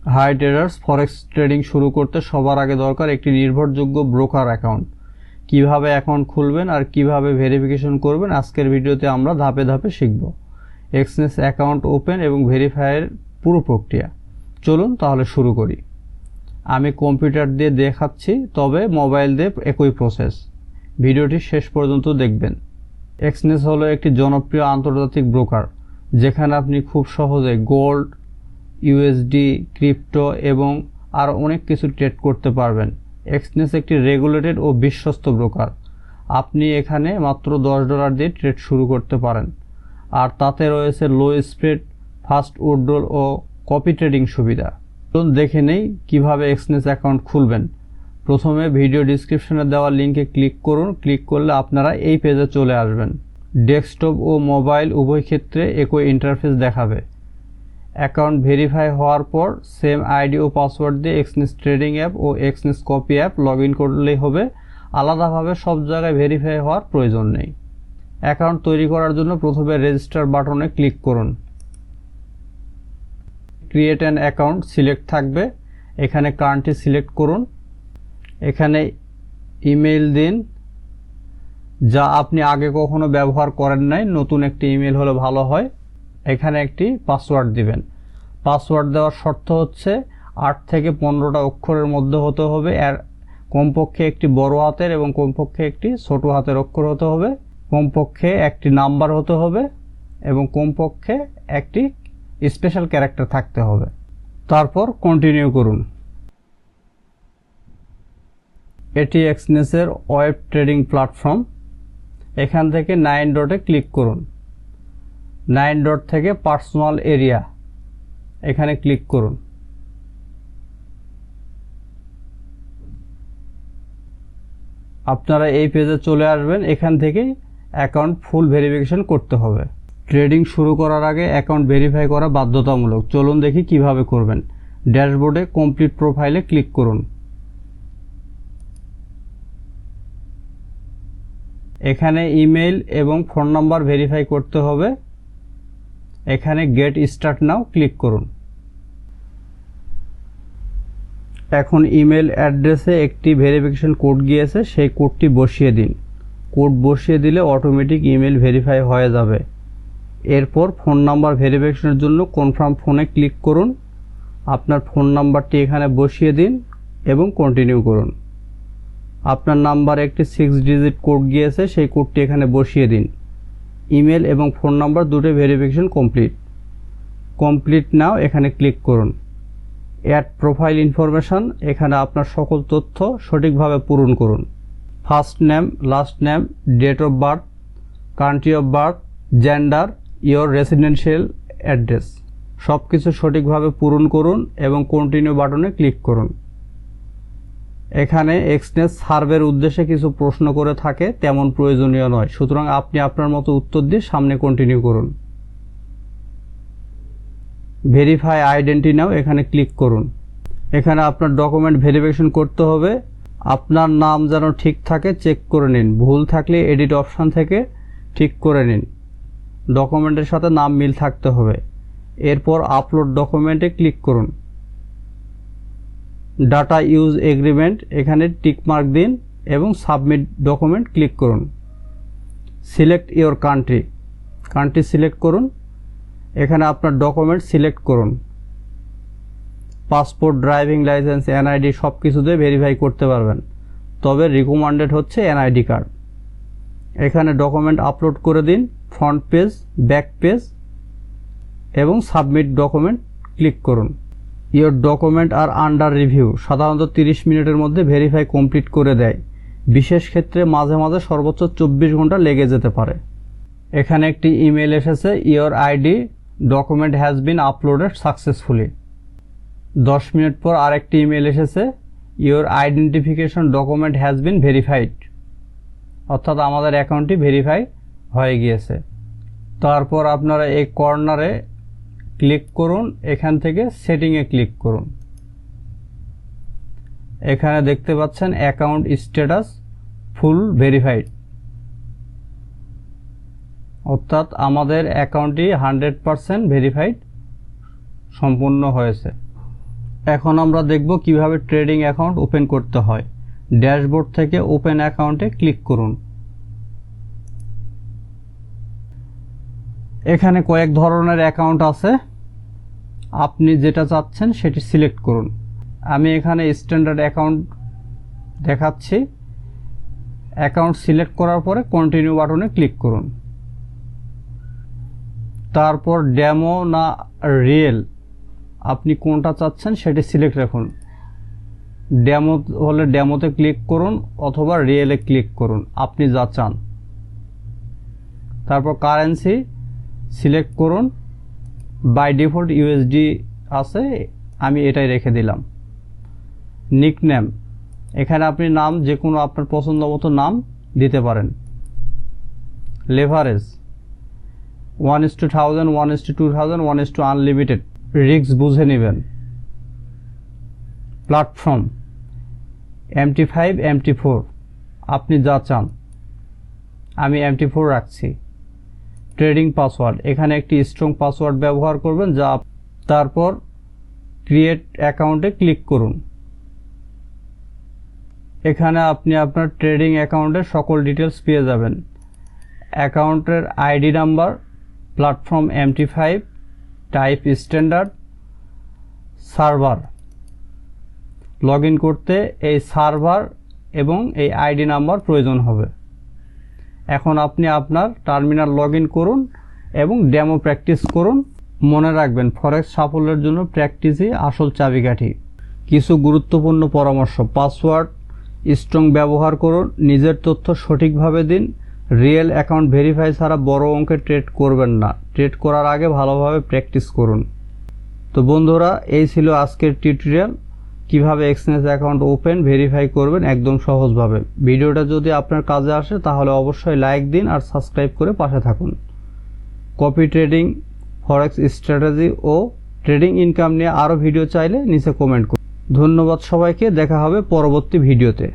High traders, forex trading শুরু করতে সবার আগে দরকার একটি নির্ভরযোগ্য ব্রোকার অ্যাকাউন্ট। কিভাবে অ্যাকাউন্ট খুলবেন আর কিভাবে ভেরিফিকেশন করবেন আজকের ভিডিওতে আমরা ধাপে ধাপে শিখব। এক্সনেস অ্যাকাউন্ট ওপেন এবং ভেরিফাইয়ের পুরো প্রক্রিয়া। চলুন তাহলে শুরু করি। আমি কম্পিউটার দিয়ে দেখাচ্ছি, তবে মোবাইল দিয়ে একই প্রসেস। ভিডিওটি শেষ পর্যন্ত দেখবেন। এক্সনেস হলো একটি জনপ্রিয় আন্তর্জাতিক ব্রোকার, যেখানে আপনি খুব সহজে গোল্ড, ইউএসডি, ক্রিপ্টো এবং আরও অনেক কিছু ট্রেড করতে পারবেন। এক্সনেস একটি রেগুলেটেড ও বিশ্বস্ত ব্রোকার। আপনি এখানে মাত্র $10 দিয়ে ট্রেড শুরু করতে পারেন, আর তাতে রয়েছে লো স্প্রেড, ফাস্ট উইথড্রল ও কপি ট্রেডিং সুবিধা। চলুন দেখে নেই কিভাবে এক্সনেস অ্যাকাউন্ট খুলবেন। প্রথমে ভিডিও ডিসক্রিপশনে দেওয়া লিঙ্কে ক্লিক করুন। ক্লিক করলে আপনারা এই পেজে চলে আসবেন। ডেস্কটপ ও মোবাইল উভয় ক্ষেত্রে একই ইন্টারফেস দেখাবে। অ্যাকাউন্ট ভেরিফাই হওয়ার পর সেম আইডি ও পাসওয়ার্ড দিয়ে এক্সনেস ট্রেডিং অ্যাপ ও Exness copy app log in করলেই হবে। আলাদাভাবে সব জায়গায় ভেরিফাই হওয়ার প্রয়োজন নেই। অ্যাকাউন্ট তৈরি করার জন্য প্রথমে রেজিস্টার বাটনে ক্লিক করুন। ক্রিয়েট অ্যান অ্যাকাউন্ট সিলেক্ট থাকবে, এখানে কান্ট্রি সিলেক্ট করুন। এখানে ইমেইল দিন, যা আপনি আগে কখনো ব্যবহার করেন নাই, নতুন একটি ইমেল হলে ভালো হয়। এখানে একটি পাসওয়ার্ড দিবেন। পাসওয়ার্ড দেওয়ার শর্ত হচ্ছে 8 থেকে 15টা অক্ষরের মধ্যে হতে হবে, আর কমপক্ষে একটি বড় হাতের এবং কমপক্ষে একটি ছোট হাতের অক্ষর হতে হবে, কমপক্ষে একটি নাম্বার হতে হবে এবং কমপক্ষে একটি স্পেশাল ক্যারেক্টার থাকতে হবে। তারপর কন্টিনিউ করুন। এটি এক্সনেসের ওয়েব ট্রেডিং প্ল্যাটফর্ম। এখান থেকে 9 ডটে ক্লিক করুন। 9 ডট থেকে পার্সোনাল এরিয়া, এখানে ক্লিক করুন। আপনারা এই পেজে চলে আসবেন। এখান থেকে অ্যাকাউন্ট ফুল ভেরিফিকেশন করতে হবে। ট্রেডিং শুরু করার আগে অ্যাকাউন্ট ভেরিফাই করা বাধ্যতামূলক। চলুন দেখি কিভাবে করবেন। ড্যাশবোর্ডে কমপ্লিট প্রোফাইলে ক্লিক করুন। এখানে ইমেইল এবং ফোন নাম্বার ভেরিফাই করতে হবে। এখানে গেট স্টার্ট নাও ক্লিক করুন। এখন ইমেল অ্যাড্রেসে একটি ভেরিফিকেশন কোড গিয়েছে, সেই কোডটি বসিয়ে দিন। কোড বসিয়ে দিলে অটোমেটিক ইমেল ভেরিফাই হয়ে যাবে। এরপর ফোন নাম্বার ভেরিফিকেশনের জন্য কনফার্ম ফোনে ক্লিক করুন। আপনার ফোন নাম্বারটি এখানে বসিয়ে দিন এবং কন্টিনিউ করুন। আপনার নাম্বারে একটি 6 ডিজিট কোড গিয়েছে, সেই কোডটি এখানে বসিয়ে দিন। ইমেল এবং ফোন নাম্বার দুটো ভেরিফিকেশন কমপ্লিট নাও এখানে ক্লিক করুন। অ্যাড প্রোফাইল ইনফরমেশন, এখানে আপনার সকল তথ্য সঠিকভাবে পূরণ করুন। First name, last name, date of birth, country of birth, gender, your residential address, সব কিছু সঠিকভাবে পূরণ করুন এবং কন্টিনিউ বাটনে ক্লিক করুন। এখানে এক্সনেস সার্ভের উদ্দেশ্যে কিছু প্রশ্ন করে থাকে, তেমন প্রয়োজনীয় নয়, সুতরাং আপনি আপনার মতো উত্তর দিয়ে সামনে কন্টিনিউ করুন। ভেরিফাই আইডেন্টি নাও এখানে ক্লিক করুন। এখানে আপনার ডকুমেন্ট ভেরিফিকেশন করতে হবে। আপনার নাম যেন ঠিক থাকে চেক করে নিন। ভুল থাকলে এডিট অপশান থেকে ঠিক করে নিন। ডকুমেন্টের সাথে নাম মিল থাকতে হবে। এরপর আপলোড ডকুমেন্টে ক্লিক করুন। ডাটা ইউজ এগ্রিমেন্ট, এখানে টিক মার্ক দিন এবং সাবমিট ডকুমেন্ট ক্লিক করুন। সিলেক্ট ইয়োর কান্ট্রি সিলেক্ট করুন। এখানে আপনার ডকুমেন্ট সিলেক্ট করুন। পাসপোর্ট, ড্রাইভিং লাইসেন্স, এনআইডি সব কিছু দিয়ে ভেরিফাই করতে পারবেন, তবে রিকমেন্ডেড হচ্ছে এনআইডি কার্ড। এখানে ডকুমেন্ট আপলোড করে দিন। ফ্রন্ট পেজ, ব্যাক পেজ এবং সাবমিট ডকুমেন্ট ক্লিক করুন। Your document are under review, সাধারণত 30 মিনিটের মধ্যে ভেরিফাই কমপ্লিট করে দেয়। বিশেষ ক্ষেত্রে মাঝে মাঝে সর্বোচ্চ 24 ঘন্টা লেগে যেতে পারে। এখানে একটি ইমেল এসেছে, your ID document has been uploaded successfully. 10 minute পর আরেকটি ইমেল এসেছে, your identification document has been verified, অর্থাৎ আমাদের অ্যাকাউন্টটি ভেরিফাই হয়ে গিয়েছে। তারপর আপনারা এই কর্নারে ক্লিক করুন। এখান থেকে সেটিংয়ে ক্লিক করুন। এখানে দেখতে পাচ্ছেন অ্যাকাউন্ট স্ট্যাটাস ফুল ভেরিফাইড, অর্থাৎ আমাদের অ্যাকাউন্টটি 100% ভেরিফাইড সম্পূর্ণ হয়েছে। এখন আমরা দেখব কিভাবে ট্রেডিং অ্যাকাউন্ট ওপেন করতে হয়। ড্যাশবোর্ড থেকে ওপেন অ্যাকাউন্টে ক্লিক করুন। এখানে কয়েক ধরনের অ্যাকাউন্ট আছে, আপনি যেটা চাচ্ছেন সেটি সিলেক্ট করুন। আমি এখানে স্ট্যান্ডার্ড অ্যাকাউন্ট দেখাচ্ছি। অ্যাকাউন্ট সিলেক্ট করার পরে কন্টিনিউ বাটনে ক্লিক করুন। তারপর ডেমো না রিয়েল, আপনি কোনটা চাচ্ছেন সেটি সিলেক্ট রাখুন। ডেমো হলে ডেমোতে ক্লিক করুন অথবা রিয়েলে ক্লিক করুন, আপনি যা চান। তারপর কারেন্সি সিলেক্ট করুন। বাই ডিফল্ট ইউএসডি আছে, আমি এটাই রেখে দিলাম। নিকনেম, এখানে আপনি নাম যে কোনো আপনার পছন্দ মতো নাম দিতে পারেন। লেভারেজ 1:1000, 1:2000, 1: আনলিমিটেড, রিস্ক বুঝে নেবেন। প্ল্যাটফর্ম MT5, MT4, আপনি যা চান, আমি MT4 রাখছি। ট্রেডিং পাসওয়ার্ড, এখানে একটি স্ট্রং পাসওয়ার্ড ব্যবহার করবেন যা। তারপর ক্রিয়েট অ্যাকাউন্টে ক্লিক করুন। এখানে আপনি আপনার ট্রেডিং অ্যাকাউন্টের সকল ডিটেলস পেয়ে যাবেন। অ্যাকাউন্টের ID number, platform MT5, type standard, server. Log in করতে এই সার্ভার এবং এই আইডি নাম্বার প্রয়োজন হবে। এখন আপনি আপনার টার্মিনাল লগ ইন করুন এবং ডেমো প্র্যাকটিস করুন। মনে রাখবেন, ফরেক্স সাফল্যের জন্য প্র্যাকটিসই আসল চাবিকাঠি। কিছু গুরুত্বপূর্ণ পরামর্শ: পাসওয়ার্ড স্ট্রং ব্যবহার করুন, নিজের তথ্য সঠিকভাবে দিন, রিয়েল অ্যাকাউন্ট ভেরিফাই ছাড়া বড় অঙ্কের ট্রেড করবেন না, ট্রেড করার আগে ভালোভাবে প্র্যাকটিস করুন। তো বন্ধুরা, এই ছিল আজকের টিউটোরিয়াল, কিভাবে এক্সচেঞ্জ অ্যাকাউন্ট ওপেন ভেরিফাই করবেন একদম সহজভাবে। ভিডিওটা যদি আপনার কাজে আসে তাহলে অবশ্যই লাইক দিন আর সাবস্ক্রাইব করে পাশে থাকুন। কপি ট্রেডিং, ফরেক্স স্ট্র্যাটেজি ও ট্রেডিং ইনকাম নিয়ে আরও ভিডিও চাইলে নিচে কমেন্ট করুন। ধন্যবাদ সবাইকে, দেখা হবে পরবর্তী ভিডিওতে।